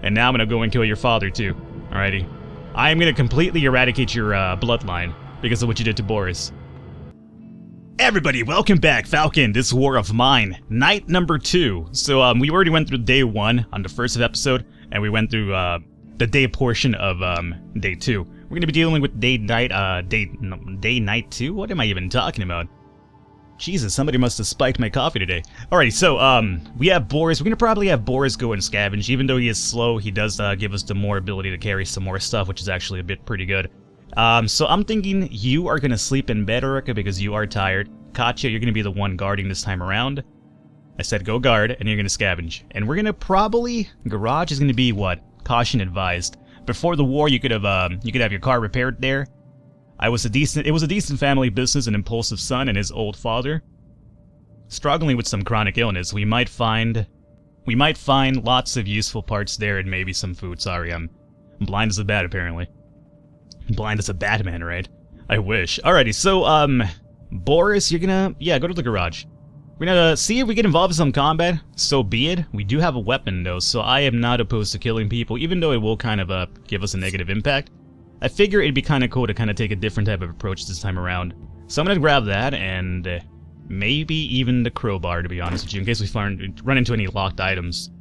And now I'm gonna go and kill your father, too. Alrighty. I am gonna completely eradicate your bloodline because of what you did to Boris. Everybody, welcome back, Falcon, this war of mine. Night number 2. So, we already went through day 1 on the first episode, and we went through, the day portion of, day 2. We're gonna be dealing with day night 2? What am I even talking about? Jesus, somebody must have spiked my coffee today. Alrighty, so, we have Boris. We're gonna probably have Boris go and scavenge. Even though he is slow, he does, give us the more ability to carry some more stuff, which is actually a bit pretty good. So I'm thinking you are gonna sleep in bed, Erica, because you are tired. Katya, you're gonna be the one guarding this time around. I said go guard, and you're gonna scavenge. And we're gonna probably... Garage is gonna be, what? Caution advised. Before the war, you could have your car repaired there. It was a decent family business, an impulsive son and his old father. Struggling with some chronic illness, we might find lots of useful parts there and maybe some food. Sorry, I'm blind as a bat, apparently. Blind as a Batman, right? I wish. Alrighty, so, Boris, you're gonna... Yeah, go to the garage. We're gonna see if we get involved in some combat. So be it. We do have a weapon, though, so I am not opposed to killing people, even though it will kind of, give us a negative impact. I figure it'd be kind of cool to kind of take a different type of approach this time around. So I'm gonna grab that, and maybe even the crowbar, to be honest with you, in case we run into any locked items.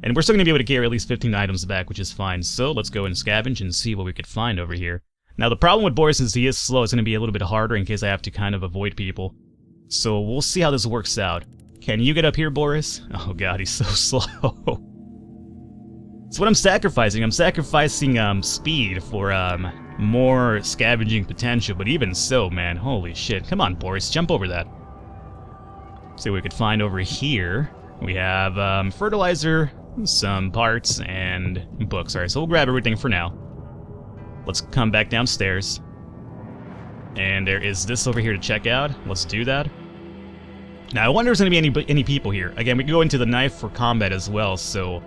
And we're still gonna be able to carry at least 15 items back, which is fine. So let's go and scavenge and see what we could find over here. Now, the problem with Boris is he is slow. It's going to be a little bit harder in case I have to kind of avoid people. So we'll see how this works out. Can you get up here, Boris? Oh god, he's so slow. That's what I'm sacrificing. I'm sacrificing speed for more scavenging potential. But even so, man, holy shit. Come on, Boris, jump over that. See what we could find over here. We have fertilizer, some parts, and books. Alright, so we'll grab everything for now. Let's come back downstairs. And there is this over here to check out. Let's do that. Now, I wonder if there's going to be any people here. Again, we can go into the knife for combat as well, so...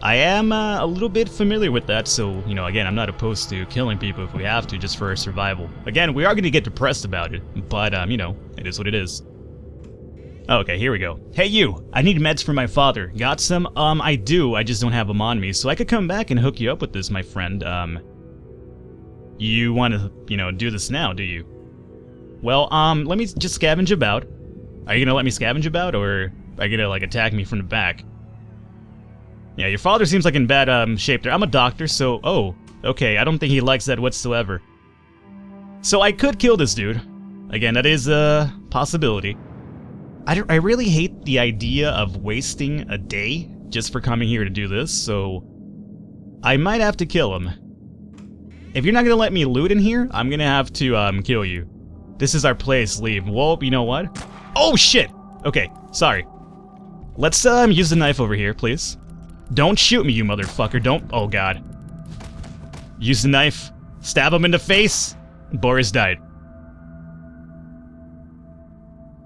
I am a little bit familiar with that, so, you know, again, I'm not opposed to killing people if we have to, just for our survival. Again, we are going to get depressed about it, but, you know, it is what it is. Okay, here we go. Hey, you! I need meds for my father. Got some? I do, I just don't have them on me, so I could come back and hook you up with this, my friend, You want to, you know, do this now, do you? Well, let me just scavenge about. Are you gonna let me scavenge about, or are you gonna, like, attack me from the back? Yeah, your father seems like in bad, shape there. I'm a doctor, so... Oh, okay, I don't think he likes that whatsoever. So I could kill this dude. Again, that is a possibility. I really hate the idea of wasting a day just for coming here to do this, so... I might have to kill him. If you're not gonna let me loot in here, I'm gonna have to, kill you. This is our place, leave. Well, you know what? Oh, shit! Okay, sorry. Let's, use the knife over here, please. Don't shoot me, you motherfucker, don't... Oh, God. Use the knife. Stab him in the face. Boris died.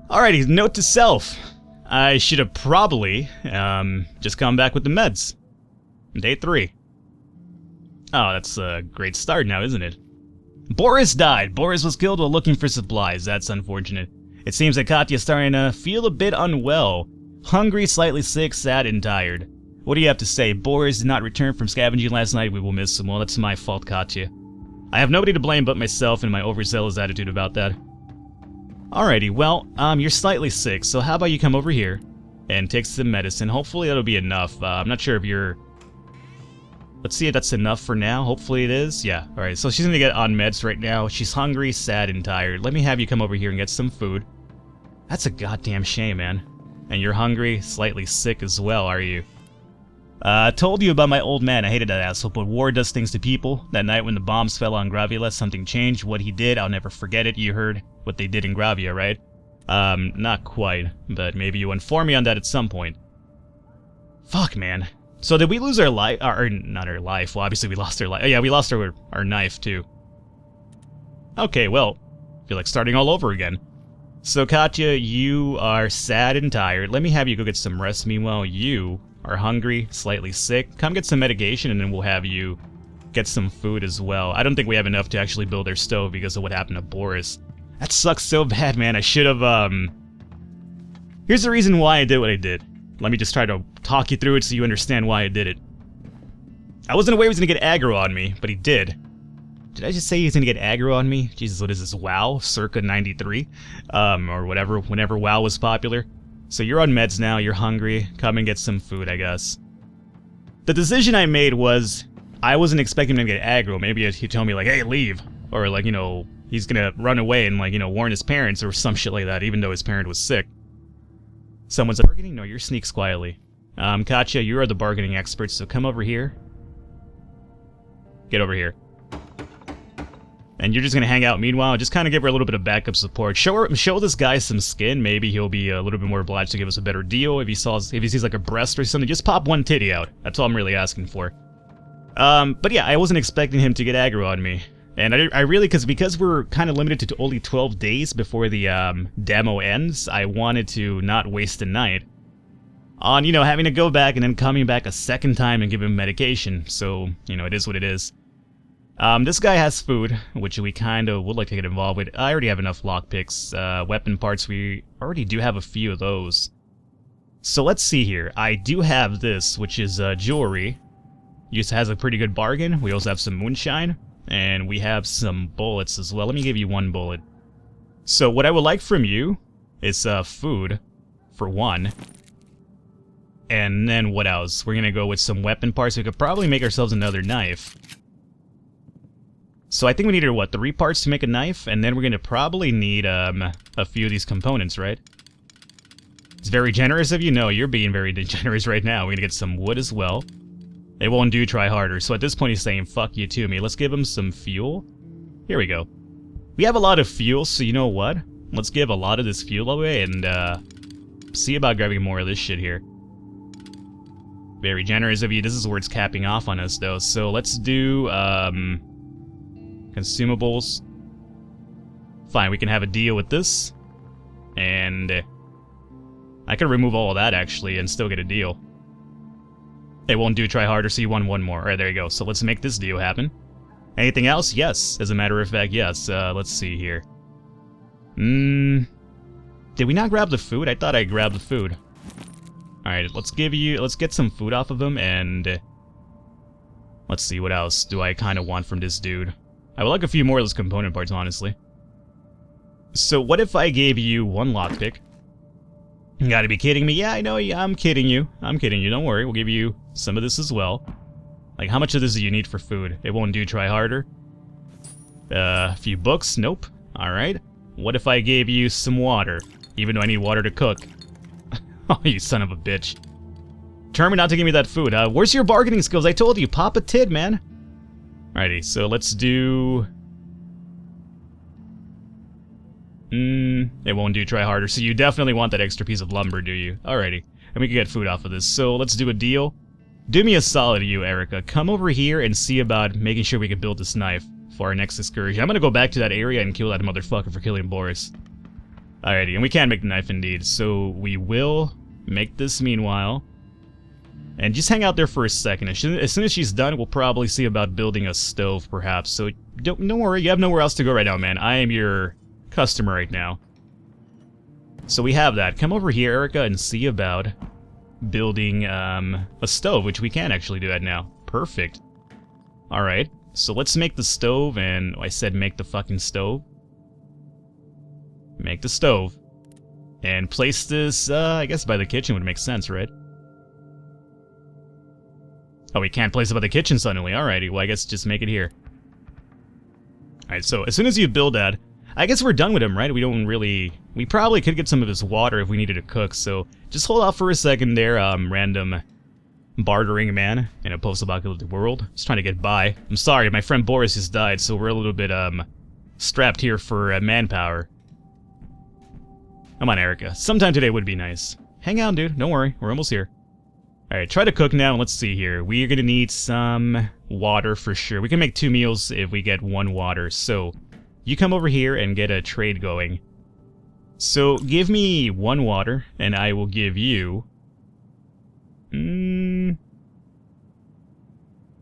Alrighty, note to self. I should have probably, just come back with the meds. Day 3. Oh, that's a great start now, isn't it? Boris died. Boris was killed while looking for supplies. That's unfortunate. It seems that Katya's starting to feel a bit unwell. Hungry, slightly sick, sad, and tired. What do you have to say? Boris did not return from scavenging last night. We will miss him. Well, that's my fault, Katya. I have nobody to blame but myself and my overzealous attitude about that. Alrighty, well, you're slightly sick, so how about you come over here and take some medicine. Hopefully that'll be enough. I'm not sure if you're... Let's see if that's enough for now. Hopefully it is. Yeah, alright, so she's gonna get on meds right now. She's hungry, sad, and tired. Let me have you come over here and get some food. That's a goddamn shame, man. And you're hungry, slightly sick as well, are you? Told you about my old man. I hated that asshole, but war does things to people. That night when the bombs fell on Gravia, something changed. What he did, I'll never forget it. You heard what they did in Gravia, right? Not quite, but maybe you inform me on that at some point. Fuck, man. So did we lose our life? Or not our life. Well, obviously we lost our life. Oh, yeah, we lost our knife, too. Okay, well, I feel like starting all over again. So, Katya, you are sad and tired. Let me have you go get some rest. Meanwhile, you are hungry, slightly sick. Come get some medication, and then we'll have you get some food as well. I don't think we have enough to actually build our stove because of what happened to Boris. That sucks so bad, man. I should have, Here's the reason why I did what I did. Let me just try to talk you through it so you understand why I did it. I wasn't aware he was gonna get aggro on me, but he did. Did I just say he's gonna get aggro on me? Jesus, what is this, WoW? Circa 93? Or whatever, whenever WoW was popular. So you're on meds now, you're hungry, come and get some food, I guess. The decision I made was, I wasn't expecting him to get aggro. Maybe he'd tell me like, hey, leave. Or like, you know, he's gonna run away and like, you know, warn his parents or some shit like that, even though his parent was sick. Someone's bargaining? No, you're sneaks quietly. Katya, you are the bargaining expert, so come over here. Get over here. And you're just gonna hang out meanwhile, just kind of give her a little bit of backup support. Show this guy some skin, maybe he'll be a little bit more obliged to give us a better deal. If he sees like a breast or something, just pop one titty out. That's all I'm really asking for. But yeah, I wasn't expecting him to get aggro on me. And I really, because we're kind of limited to only 12 days before the demo ends, I wanted to not waste a night on, you know, having to go back and then coming back a second time and give him medication. So, you know, it is what it is. This guy has food, which we kind of would like to get involved with. I already have enough lockpicks. Weapon parts, we already do have a few of those. So let's see here. I do have this, which is jewelry. Has a pretty good bargain. We also have some moonshine, and we have some bullets as well. Let me give you one bullet. So what I would like from you is food, for one. And then what else? We're gonna go with some weapon parts. We could probably make ourselves another knife. So I think we needed, what, 3 parts to make a knife? And then we're gonna probably need a few of these components, right? It's very generous of you. No, you're being very generous right now. We're gonna get some wood as well. It won't do, try harder. So at this point he's saying, fuck you to me. Let's give him some fuel. Here we go. We have a lot of fuel, so you know what? Let's give a lot of this fuel away and see about grabbing more of this shit here. Very generous of you. This is where it's capping off on us, though. So let's do, consumables. Fine, we can have a deal with this. And I could remove all of that, actually, and still get a deal. It won't do, try harder, so you won one more. Alright, there you go. So let's make this deal happen. Anything else? Yes. As a matter of fact, yes. Let's see here. Did we not grab the food? I thought I grabbed the food. Alright, let's get some food off of him, and let's see, what else do I kind of want from this dude? I would like a few more of those component parts, honestly. So what if I gave you one lockpick? You gotta be kidding me. Yeah, I know, I'm kidding you. I'm kidding you, don't worry. We'll give you some of this as well. Like, how much of this do you need for food? It won't do, try harder. A few books? Nope. Alright. What if I gave you some water? Even though I need water to cook. Oh, you son of a bitch. Determined not to give me that food. Where's your bargaining skills? I told you, pop a tid, man. Alrighty, so let's do... it won't do, try harder. So you definitely want that extra piece of lumber, do you? Alrighty. And we can get food off of this. So let's do a deal. Do me a solid, you, Erica. Come over here and see about making sure we can build this knife for our next excursion. I'm gonna go back to that area and kill that motherfucker for killing Boris. Alrighty, and we can make the knife indeed. So we will make this meanwhile. And just hang out there for a second. As soon as she's done, we'll probably see about building a stove, perhaps. So don't worry, you have nowhere else to go right now, man. I am your customer right now. So we have that. Come over here, Erica, and see about building a stove, which we can actually do that now. Perfect. Alright, so let's make the stove, and I said make the fucking stove. Make the stove. And place this, I guess by the kitchen would make sense, right? Oh, we can't place it by the kitchen suddenly. Alrighty, well I guess just make it here. Alright, so as soon as you build that, I guess we're done with him, right? We don't really... We probably could get some of his water if we needed to cook, so just hold off for a second there, random bartering man in a post-apocalyptic world. Just trying to get by. I'm sorry, my friend Boris just died, so we're a little bit, strapped here for manpower. Come on, Erica. Sometime today would be nice. Hang on, dude. Don't worry. We're almost here. Alright, try to cook now, and let's see here. We're gonna need some water for sure. We can make 2 meals if we get 1 water, so... You come over here and get a trade going. So, give me 1 water, and I will give you... How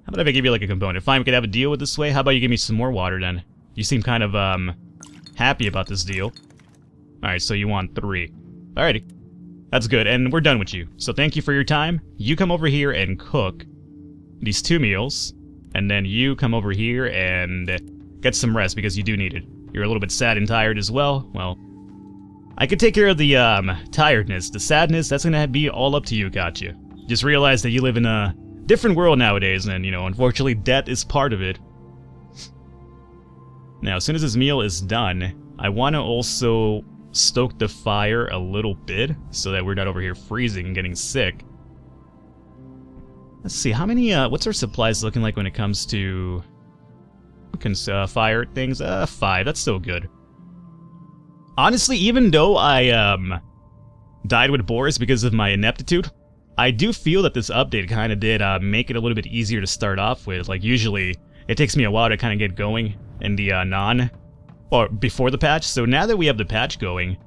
about if I give you, like, a component? Fine, we could have a deal with this way. How about you give me some more water, then? You seem kind of, happy about this deal. Alright, so you want 3. Alrighty. That's good, and we're done with you. So thank you for your time. You come over here and cook. these 2 meals, and then you come over here and get some rest because you do need it. You're a little bit sad and tired as well. Well, I could take care of the tiredness. The sadness, that's gonna be all up to you, gotcha. Just realize that you live in a different world nowadays, and, you know, unfortunately, death is part of it. Now, as soon as this meal is done, I want to also stoke the fire a little bit, so that we're not over here freezing and getting sick. Let's see, how many, what's our supplies looking like when it comes to fire things? 5, that's still good. Honestly, even though I, died with Boris because of my ineptitude, I do feel that this update kind of did, make it a little bit easier to start off with. Like, usually, it takes me a while to kind of get going in the, or before the patch, so now that we have the patch going,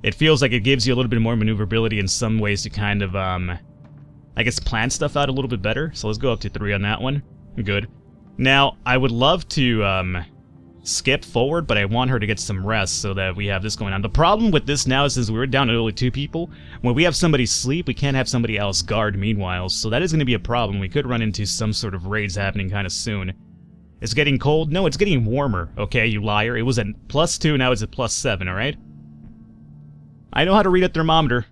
it feels like it gives you a little bit more maneuverability in some ways to kind of, I guess plan stuff out a little bit better. So let's go up to 3 on that one. Good. Now, I would love to, skip forward, but I want her to get some rest so that we have this going on. The problem with this now is since we're down to only 2 people, when we have somebody sleep, we can't have somebody else guard meanwhile, so that is going to be a problem. We could run into some sort of raids happening kind of soon. It's getting cold? No, it's getting warmer, okay, you liar. It was at +2, now it's at +7, alright? I know how to read a thermometer.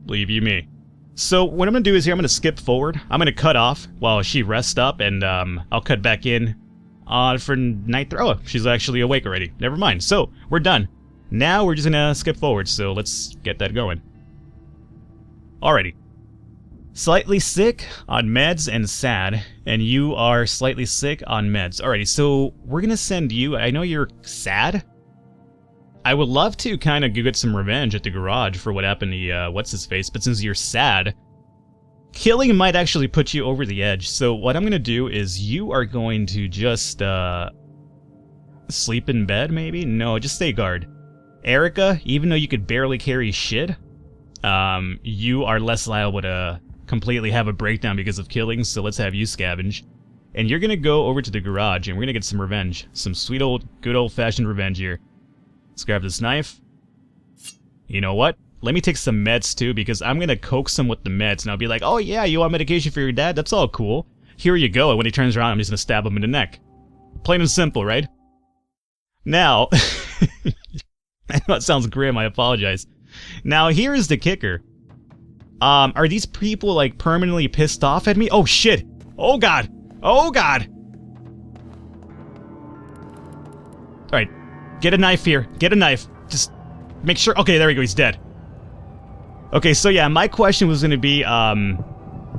Believe you me. So, what I'm going to do is here, I'm going to skip forward. I'm going to cut off while she rests up, and I'll cut back in for night. Oh, she's actually awake already. Never mind. So, we're done. Now, we're just going to skip forward, so let's get that going. Alrighty. Slightly sick on meds and sad, and you are slightly sick on meds. Alrighty, so we're gonna send you. I know you're sad. I would love to kind of get some revenge at the garage for what happened to what's-his-face, but since you're sad, killing might actually put you over the edge. So what I'm gonna do is you are going to just sleep in bed, maybe? No, just stay guard. Erica, even though you could barely carry shit, you are less liable to completely have a breakdown because of killing, so let's have you scavenge. And you're gonna go over to the garage and we're gonna get some revenge. Some sweet old, good old-fashioned revenge here. Let's grab this knife. You know what? Let me take some meds too, because I'm gonna coax him with the meds and I'll be like, oh yeah, you want medication for your dad? That's all cool. Here you go, and when he turns around, I'm just gonna stab him in the neck. Plain and simple, right? Now, I know it sounds grim, I apologize. Now, here's the kicker. Are these people, like, permanently pissed off at me? Oh, shit! Oh, God! Oh, God! Alright. Get a knife here. Get a knife. Just make sure... Okay, there we go. He's dead. Okay, so yeah, my question was gonna be,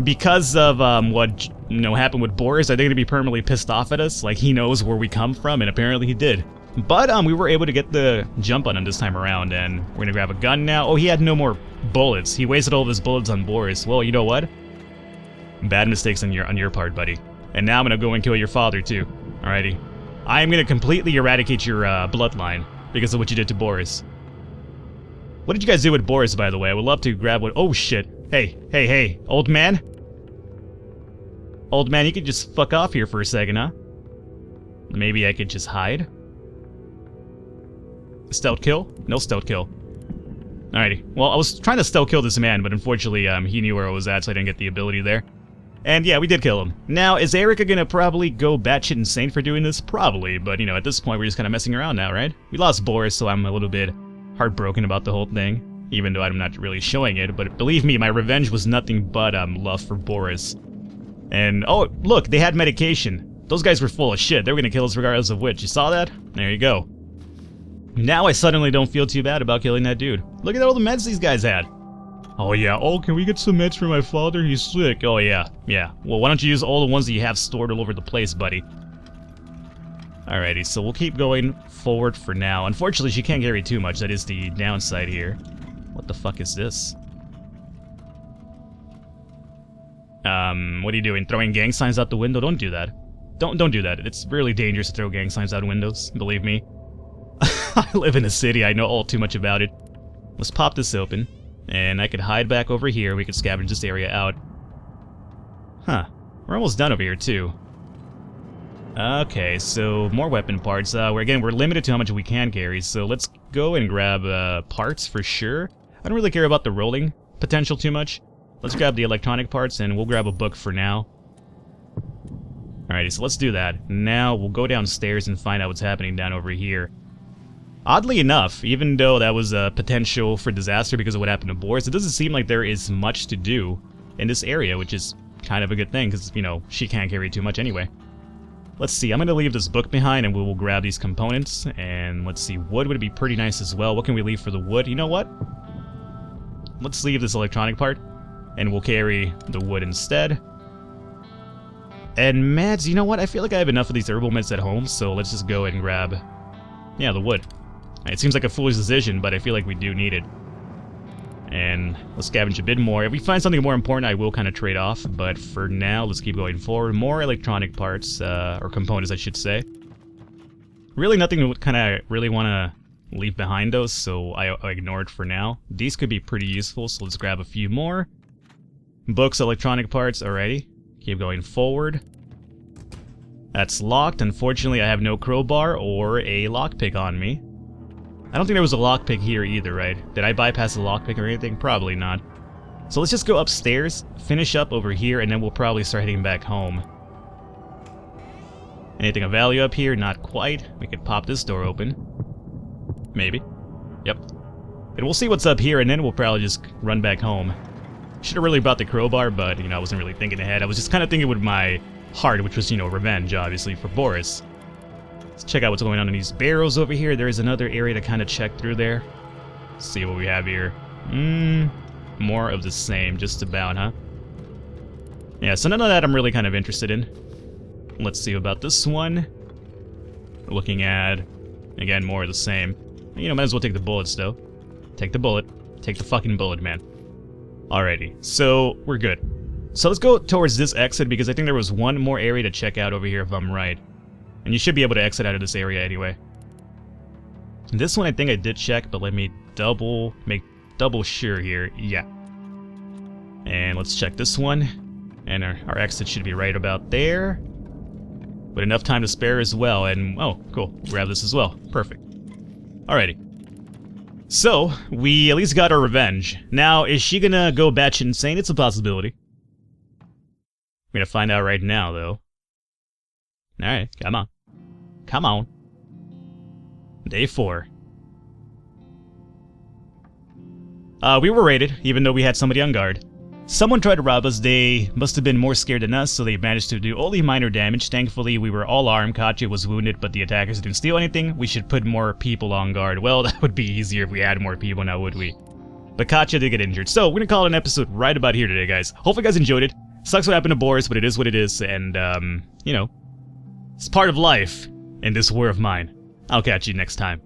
because of, what, you know, happened with Boris, are they gonna be permanently pissed off at us? Like, he knows where we come from, and apparently he did. But, we were able to get the jump on him this time around, and we're gonna grab a gun now. Oh, he had no more bullets. He wasted all of his bullets on Boris. Well, you know what? Bad mistakes on your part, buddy. And now I'm gonna go and kill your father, too. Alrighty. I am gonna completely eradicate your, bloodline because of what you did to Boris. What did you guys do with Boris, by the way? I would love to grab one. Oh, shit. Hey, hey, hey, old man? Old man, you could just fuck off here for a second, huh? Maybe I could just hide? Stealth kill? No stealth kill. Alrighty. Well, I was trying to stealth kill this man, but unfortunately, he knew where I was at, so I didn't get the ability there. And yeah, we did kill him. Now, is Erica gonna probably go batshit insane for doing this? Probably, but you know, at this point, we're just kind of messing around now, right? We lost Boris, so I'm a little bit heartbroken about the whole thing, even though I'm not really showing it, but believe me, my revenge was nothing but, love for Boris. And, oh, look, they had medication. Those guys were full of shit. They were gonna kill us regardless of which. You saw that? There you go. Now I suddenly don't feel too bad about killing that dude. Look at all the meds these guys had. Oh yeah, oh, can we get some meds for my father? He's sick. Oh yeah, yeah. Well, why don't you use all the ones that you have stored all over the place, buddy? Alrighty, so we'll keep going forward for now. Unfortunately, she can't carry too much. That is the downside here. What the fuck is this? What are you doing? Throwing gang signs out the window? Don't do that. Don't do that. It's really dangerous to throw gang signs out windows, believe me. I live in a city, I know all too much about it. Let's pop this open. And I could hide back over here, we could scavenge this area out. Huh. We're almost done over here, too. Okay, so more weapon parts. We're limited to how much we can carry, so let's go and grab parts for sure. I don't really care about the rolling potential too much. Let's grab the electronic parts, and we'll grab a book for now. Alrighty, so let's do that. Now we'll go downstairs and find out what's happening down over here. Oddly enough, even though that was a potential for disaster because of what happened to Boris, it doesn't seem like there is much to do in this area, which is kind of a good thing, because, you know, she can't carry too much anyway. Let's see, I'm going to leave this book behind, and we will grab these components, and let's see, wood would be pretty nice as well. What can we leave for the wood? You know what? Let's leave this electronic part, and we'll carry the wood instead. And meds, you know what? I feel like I have enough of these herbal meds at home, so let's just go ahead and grab, yeah, the wood. It seems like a foolish decision, but I feel like we do need it. And let's scavenge a bit more. If we find something more important, I will kind of trade off, but for now, let's keep going forward. More electronic parts, or components, I should say. Really nothing to kind of really want to leave behind those, so I ignore it for now. These could be pretty useful, so let's grab a few more. Books, electronic parts, alrighty. Keep going forward. That's locked. Unfortunately, I have no crowbar or a lockpick on me. I don't think there was a lockpick here either, right? Did I bypass the lockpick or anything? Probably not. So let's just go upstairs, finish up over here, and then we'll probably start heading back home. Anything of value up here? Not quite. We could pop this door open. Maybe. Yep. And we'll see what's up here, and then we'll probably just run back home. Should have really brought the crowbar, but, you know, I wasn't really thinking ahead. I was just kind of thinking with my heart, which was, you know, revenge, obviously, for Boris. Let's check out what's going on in these barrels over here. There is another area to kind of check through there. Let's see what we have here. More of the same, just about, huh? Yeah, so none of that I'm really kind of interested in. Let's see about this one. We're looking at, again, more of the same. You know, might as well take the bullets, though. Take the bullet. Take the fucking bullet, man. Alrighty, so we're good. So let's go towards this exit, because I think there was one more area to check out over here if I'm right. And you should be able to exit out of this area anyway. This one I think I did check, but let me make double sure here. Yeah. And let's check this one. And our exit should be right about there. With enough time to spare as well. And, oh, cool. Grab this as well. Perfect. Alrighty. So, we at least got our revenge. Now, is she gonna go batshit insane? It's a possibility. We're gonna find out right now, though. Alright, come on. Come on. Day 4. We were raided, even though we had somebody on guard. Someone tried to rob us. They must have been more scared than us, so they managed to do only minor damage. Thankfully, we were all armed. Katya was wounded, but the attackers didn't steal anything. We should put more people on guard. Well, that would be easier if we had more people now, would we? But Katya did get injured. So, we're gonna call it an episode right about here today, guys. Hopefully you guys enjoyed it. Sucks what happened to Boris, but it is what it is, and, you know, it's part of life in this war of mine. I'll catch you next time.